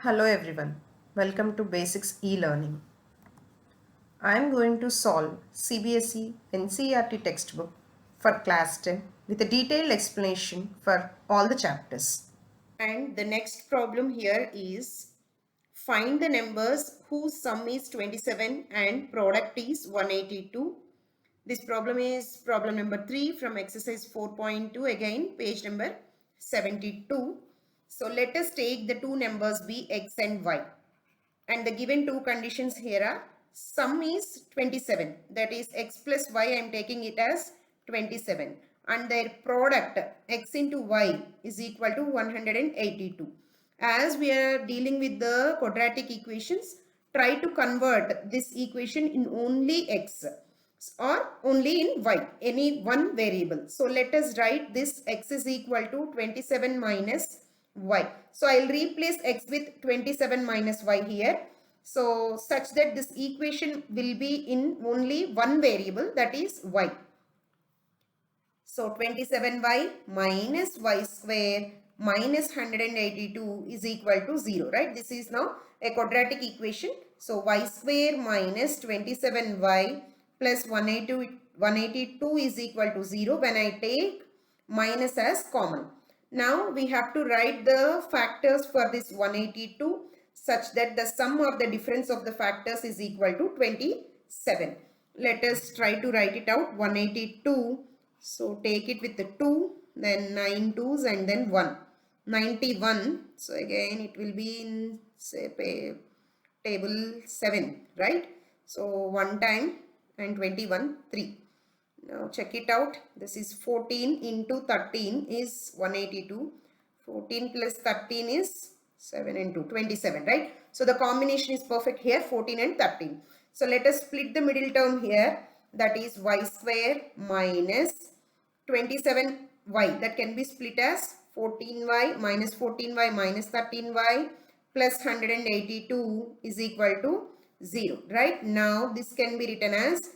Hello everyone, welcome to Basics e-Learning. I am going to solve Cbse Ncert textbook for class 10 with a detailed explanation for all the chapters. And the next problem here is find the numbers whose sum is 27 and product is 182. This problem is problem number 3 from exercise 4.2, again page number 72. So let us take the two numbers be x and y. And the given two conditions here are sum is 27, that is x plus y, I am taking it as 27, and their product x into y is equal to 182. As we are dealing with the quadratic equations, try to convert this equation in only x or only in y, any one variable. So let us write this x is equal to 27 minus y. So I'll replace x with 27 minus y here. So such that this equation will be in only one variable, that is y. So 27y minus y square minus 182 is equal to 0, right? This is now a quadratic equation. So y square minus 27y plus 182 is equal to 0 when I take minus as common. Now we have to write the factors for this 182 such that the sum of the difference of the factors is equal to 27. Let us try to write it out. 182. So take it with the 2, then 9 2s and then 1. 91. So again it will be in say table 7, right? So 1 time and 21 3. Now check it out. This is 14 into 13 is 182. 14 plus 13 is 7 and 2, 27, right? So the combination is perfect here, 14 and 13. So let us split the middle term here. That is y square minus 27y. That can be split as 14y minus 14y minus 13y plus 182 is equal to 0, right? Now this can be written as,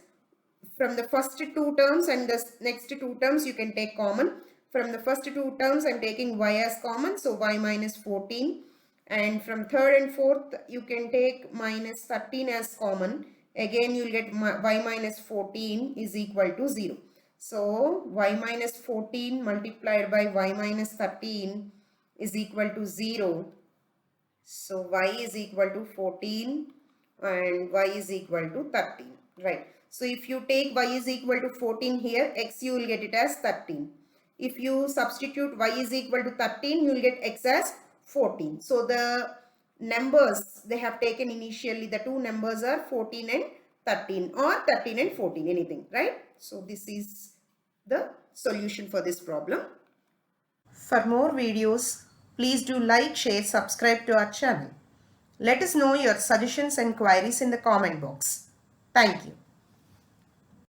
from the first two terms and the next two terms you can take common. From the first two terms I am taking y as common, so y minus 14, and from third and fourth you can take minus 13 as common. Again you will get y minus 14 is equal to 0. So y minus 14 multiplied by y minus 13 is equal to 0. So y is equal to 14 and y is equal to 13, right? So if you take y is equal to 14 here, x you will get it as 13. If you substitute y is equal to 13, you will get x as 14. So the numbers they have taken initially, the two numbers are 14 and 13 or 13 and 14, anything, right? So this is the solution for this problem. For more videos, please do like, share, subscribe to our channel. Let us know your suggestions and queries in the comment box. Thank you.